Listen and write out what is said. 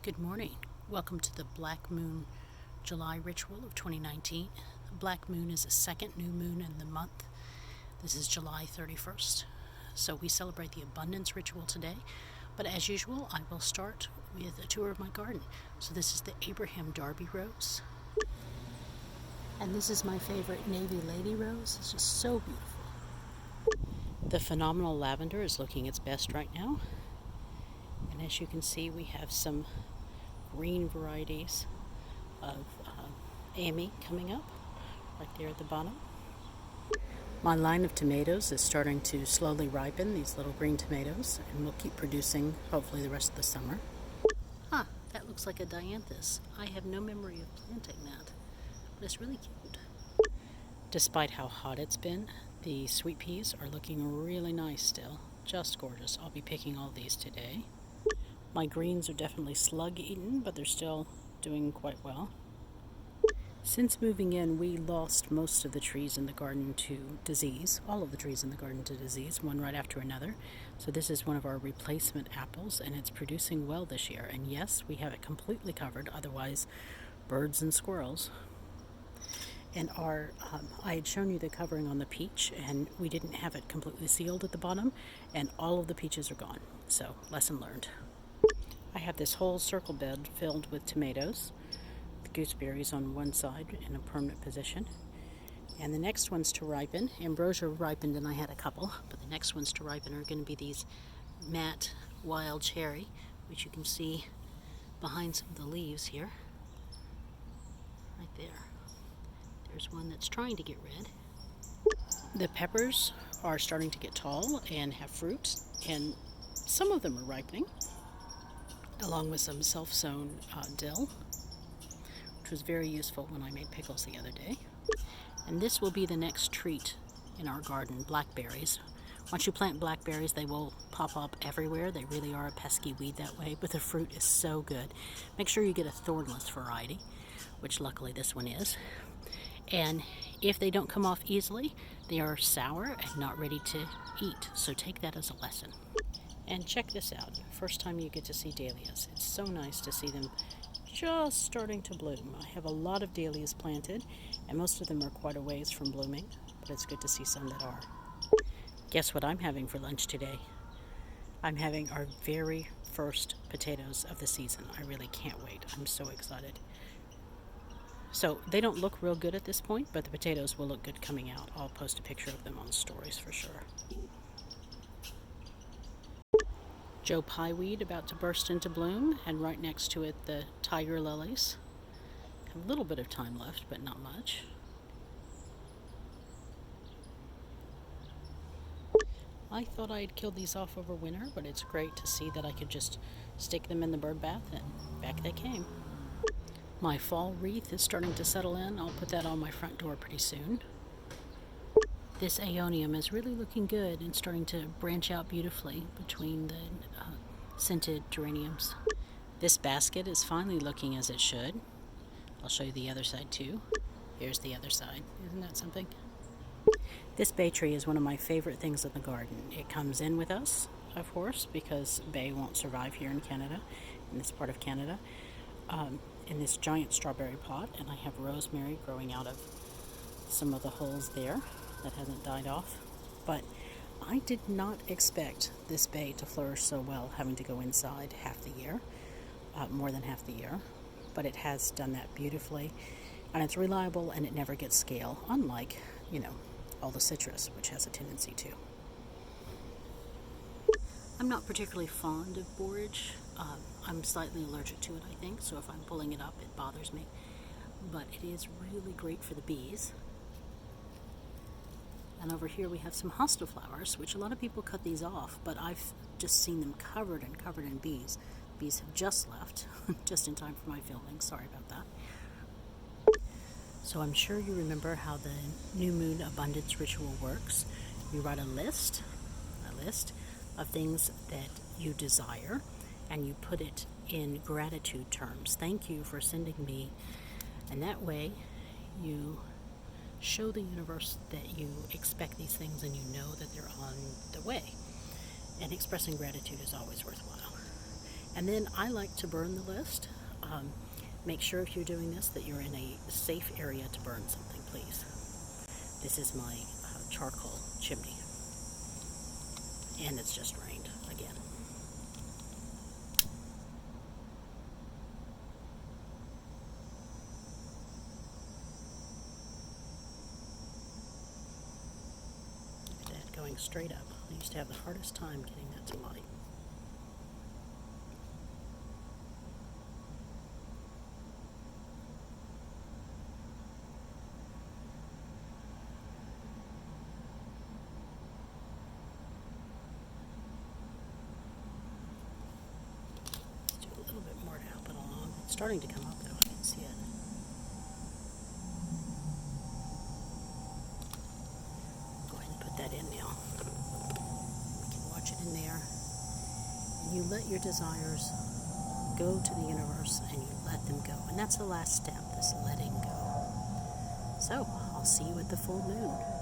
Good morning. Welcome to the Black Moon July ritual of 2019. Black Moon is the second new moon in the month. This is July 31st. So we celebrate the abundance ritual today. But as usual, I will start with a tour of my garden. So this is the Abraham Darby rose. And this is my favorite Navy Lady rose. It's just so beautiful. The phenomenal lavender is looking its best right now. And as you can see, we have some green varieties of Amy coming up right there at the bottom. My line of tomatoes is starting to slowly ripen, these little green tomatoes, and we'll keep producing hopefully the rest of the summer. That looks like a dianthus. I have no memory of planting that, but it's really cute. Despite how hot it's been, the sweet peas are looking really nice still. Just gorgeous. I'll be picking all these today. My greens are definitely slug-eaten, but they're still doing quite well. Since moving in, we lost most of the trees in the garden to disease, all of the trees in the garden to disease, one right after another. So this is one of our replacement apples, and it's producing well this year. And yes, we have it completely covered, otherwise birds and squirrels. And I had shown you the covering on the peach, and we didn't have it completely sealed at the bottom, and all of the peaches are gone. So, lesson learned. I have this whole circle bed filled with tomatoes, the gooseberries on one side in a permanent position. And the next ones to ripen, ambrosia ripened and I had a couple, but the next ones to ripen are going to be these matte wild cherry, which you can see behind some of the leaves here. Right there. There's one that's trying to get red. The peppers are starting to get tall and have fruit, and some of them are ripening, along with some self-sown dill, which was very useful when I made pickles the other day. And this will be the next treat in our garden, blackberries. Once you plant blackberries, they will pop up everywhere. They really are a pesky weed that way, but the fruit is so good. Make sure you get a thornless variety, which luckily this one is. And if they don't come off easily, they are sour and not ready to eat, so take that as a lesson. And check this out, first time you get to see dahlias. It's so nice to see them just starting to bloom. I have a lot of dahlias planted, and most of them are quite a ways from blooming, but it's good to see some that are. Guess what I'm having for lunch today? I'm having our very first potatoes of the season. I really can't wait. I'm so excited. So they don't look real good at this point, but the potatoes will look good coming out. I'll post a picture of them on stories for sure. Joe Pye weed about to burst into bloom, and right next to it the tiger lilies. Have a little bit of time left, but not much. I thought I'd kill these off over winter, but it's great to see that I could just stick them in the bird bath, and back they came. My fall wreath is starting to settle in. I'll put that on my front door pretty soon. This aeonium is really looking good and starting to branch out beautifully between the scented geraniums. This basket is finally looking as it should. I'll show you the other side too. Here's the other side. Isn't that something? This bay tree is one of my favorite things in the garden. It comes in with us, of course, because bay won't survive here in Canada, in this part of Canada. In this giant strawberry pot, and I have rosemary growing out of some of the holes there that hasn't died off. But I did not expect this bay to flourish so well, having to go inside half the year, more than half the year. But it has done that beautifully, and it's reliable and it never gets scale, unlike, all the citrus, which has a tendency to. I'm not particularly fond of borage. I'm slightly allergic to it, I think, so if I'm pulling it up, it bothers me. But it is really great for the bees. And over here we have some hosta flowers, which a lot of people cut these off, but I've just seen them covered in bees. Bees have just left, just in time for my filming. Sorry about that. So I'm sure you remember how the new moon abundance ritual works. You write a list of things that you desire, and you put it in gratitude terms. Thank you for sending me. And that way you show the universe that you expect these things and you know that they're on the way. And expressing gratitude is always worthwhile. And then I like to burn the list. Make sure if you're doing this that you're in a safe area to burn something, please. This is my charcoal chimney. And it's just rained again. Look at that going straight up. I used to have the hardest time getting that to light. It's starting to come up though, I can see it. Go ahead and put that in now. You can watch it in there. And you let your desires go to the universe and you let them go. And that's the last step, this letting go. So, I'll see you at the full moon.